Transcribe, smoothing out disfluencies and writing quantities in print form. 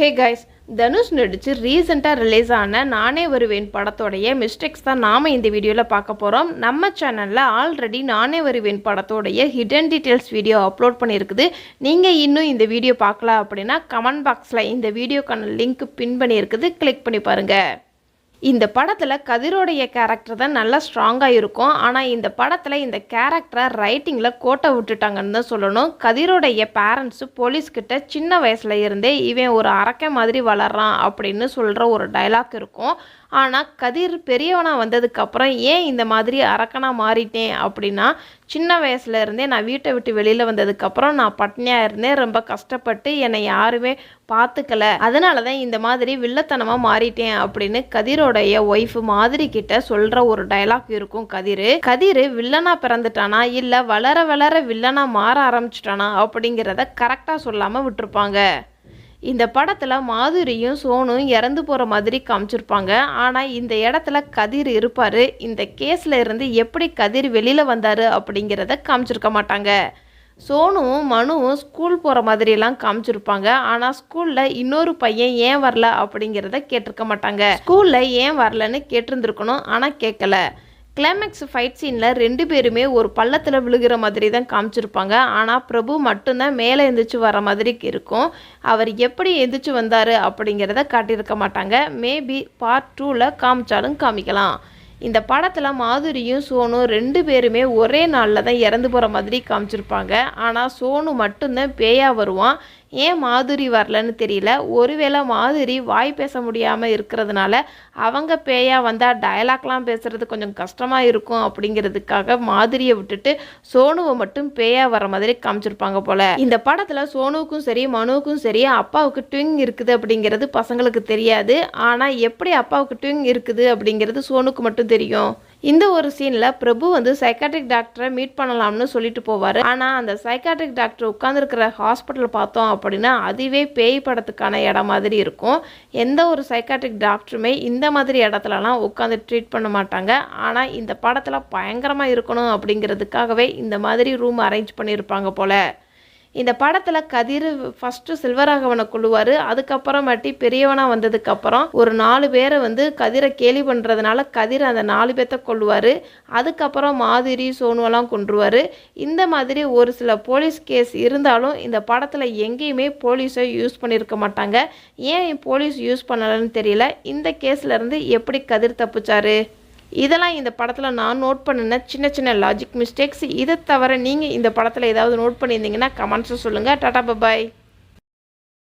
Hey guys, Dhanush நடித்து ரீசெண்டாக release ஆன நானே வருவேன் படத்தோடைய மிஸ்டேக்ஸ் தான் நாம் இந்த வீடியோவில் பார்க்க போகிறோம். நம்ம சேனலில் ஆல்ரெடி நானே வருவேன் படத்தோடைய ஹிடன் டீட்டெயில்ஸ் வீடியோ அப்லோட் பண்ணியிருக்குது. நீங்கள் இன்னும் இந்த வீடியோ பார்க்கல அப்படின்னா கமெண்ட் பாக்ஸில் இந்த வீடியோக்கான லிங்க் பின் பண்ணியிருக்குது, கிளிக் பண்ணி பாருங்கள். இந்த படத்தில் கதிரோடைய கேரக்டர் தான் நல்லா ஸ்ட்ராங்காக இருக்கும். ஆனால் இந்த படத்தில் இந்த கேரக்டரை ரைட்டிங்கில் கோட்டை விட்டுட்டாங்கன்னு தான் சொல்லணும். கதிரோடைய பேரண்ட்ஸு போலீஸ்கிட்ட சின்ன வயசில் இருந்தே இவன் ஒரு அரக்கை மாதிரி வளர்றான் அப்படின்னு சொல்கிற ஒரு டைலாக் இருக்கும். ஆனால் கதிர் பெரியவனாக வந்ததுக்கப்புறம் ஏன் இந்த மாதிரி அரக்கனாக மாறிட்டேன் அப்படின்னா, சின்ன வயசுல இருந்தே நான் வீட்டை விட்டு வெளியில் வந்ததுக்கப்புறம் நான் பட்னியாக இருந்தேன், ரொம்ப கஷ்டப்பட்டு என்னை யாருமே பார்த்துக்கல, அதனால தான் இந்த மாதிரி வில்லத்தனமாக மாறிட்டேன் அப்படின்னு கதிரோடைய ஒய்ஃபு மாதிரி கிட்ட சொல்கிற ஒரு டைலாக் இருக்கும். கதிர் வில்லனா பிறந்துட்டானா இல்லை வளர வளர வில்லனா மாற ஆரம்பிச்சிட்டானா அப்படிங்கிறத கரெக்டாக சொல்லாமல் விட்டுருப்பாங்க. இந்த படத்தில் மாதுரியும் சோனும் இறந்து போகிற மாதிரி காமிச்சிருப்பாங்க. ஆனால் இந்த இடத்துல கதிர் இருப்பார். இந்த கேஸில் இருந்து எப்படி கதிர் வெளியில் வந்தார் அப்படிங்கிறத காமிச்சிருக்க மாட்டாங்க. சோனுவும் மனுவும் ஸ்கூல் போகிற மாதிரியெல்லாம் காமிச்சிருப்பாங்க. ஆனால் ஸ்கூலில் இன்னொரு பையன் ஏன் வரல அப்படிங்கிறத கேட்டிருக்க மாட்டாங்க. ஸ்கூலில் ஏன் வரலன்னு கேட்டிருந்துருக்கணும், ஆனால் கேட்கல. கிளைமேக்ஸ் ஃபைட் சீனில் 2 பேருமே ஒரு பள்ளத்தில் விழுகிற மாதிரி தான் காமிச்சிருப்பாங்க. ஆனால் பிரபு மட்டும்தான் மேலே எந்திரிச்சு வர மாதிரி இருக்கும். அவர் எப்படி எந்திரிச்சு வந்தார் அப்படிங்கிறத காட்டியிருக்க மாட்டாங்க. மேபி பார்ட் 2ல் காமிச்சாலும் காமிக்கலாம். இந்த படத்தில் மாதுரியும் சோனும் 2 பேருமே ஒரே நாளில் தான் இறந்து போகிற மாதிரி காமிச்சிருப்பாங்க. ஆனால் சோனு மட்டும்தான் பேயாக வருவான். ஏன் மாதுரி வரலன்னு தெரியல. ஒருவேளை மாதுரி வாய் பேச முடியாமல் இருக்கிறதுனால அவங்க பேயாக வந்தால் டயலாக்லாம் பேசுகிறது கொஞ்சம் கஷ்டமாக இருக்கும் அப்படிங்கிறதுக்காக மாதுரியை விட்டுட்டு சோனுவை மட்டும் பேயாக வர மாதிரி காமிச்சிருப்பாங்க போல். இந்த படத்தில் சோனுவுக்கும் சரி மனுவுக்கும் சரி அப்பாவுக்கு ட்விங் இருக்குது அப்படிங்கிறது பசங்களுக்கு தெரியாது. ஆனால் எப்படி அப்பாவுக்கு ட்விங் இருக்குது அப்படிங்கிறது சோனுக்கு மட்டும் தெரியும். இந்த ஒரு சீனில் பிரபு சைக்காட்ரிக் டாக்டரை மீட் பண்ணலாம்னு சொல்லிட்டு போவார். ஆனால் அந்த சைக்காட்ரிக் டாக்டர் உட்காந்துருக்கிற ஹாஸ்பிட்டல் பார்த்தோம் அப்படின்னா அதுவே பேய் படத்துக்கான இடம் மாதிரி இருக்கும். எந்த ஒரு சைக்காட்ரிக் டாக்டருமே இந்த மாதிரி இடத்துலலாம் உட்காந்து ட்ரீட் பண்ண மாட்டாங்க. ஆனால் இந்த படத்தில் பயங்கரமாக இருக்கணும் அப்படிங்கிறதுக்காகவே இந்த மாதிரி ரூம் அரேஞ்ச் பண்ணியிருப்பாங்க போல். இந்த படத்தில் கதிர் ஃபஸ்ட்டு செல்வராகவனை கொள்ளுவார். அதுக்கப்புறமாட்டி பெரியவனாக வந்ததுக்கப்புறம் ஒரு 4 பேரை கதிரை கேலி பண்ணுறதுனால கதிர் அந்த 4 பேர்த்த கொள்ளுவார். அதுக்கப்புறம் மாதுரி சோனுவெல்லாம் கொன்றுவார். இந்த மாதிரி ஒரு சில போலீஸ் கேஸ் இருந்தாலும் இந்த படத்தில் எங்கேயுமே போலீஸை யூஸ் பண்ணியிருக்க மாட்டாங்க. ஏன் போலீஸ் யூஸ் பண்ணலைன்னு தெரியல. இந்த கேஸ்லேருந்து எப்படி கதிர் தப்பிச்சாரு? இதெல்லாம் இந்த படத்தில் நான் நோட் பண்ணின சின்ன சின்ன லாஜிக் மிஸ்டேக்ஸ். இதை தவிர நீங்கள் இந்த படத்தில் ஏதாவது நோட் பண்ணியிருந்தீங்கன்னா கமெண்ட்ஸை சொல்லுங்கள். டாடா, பாய்.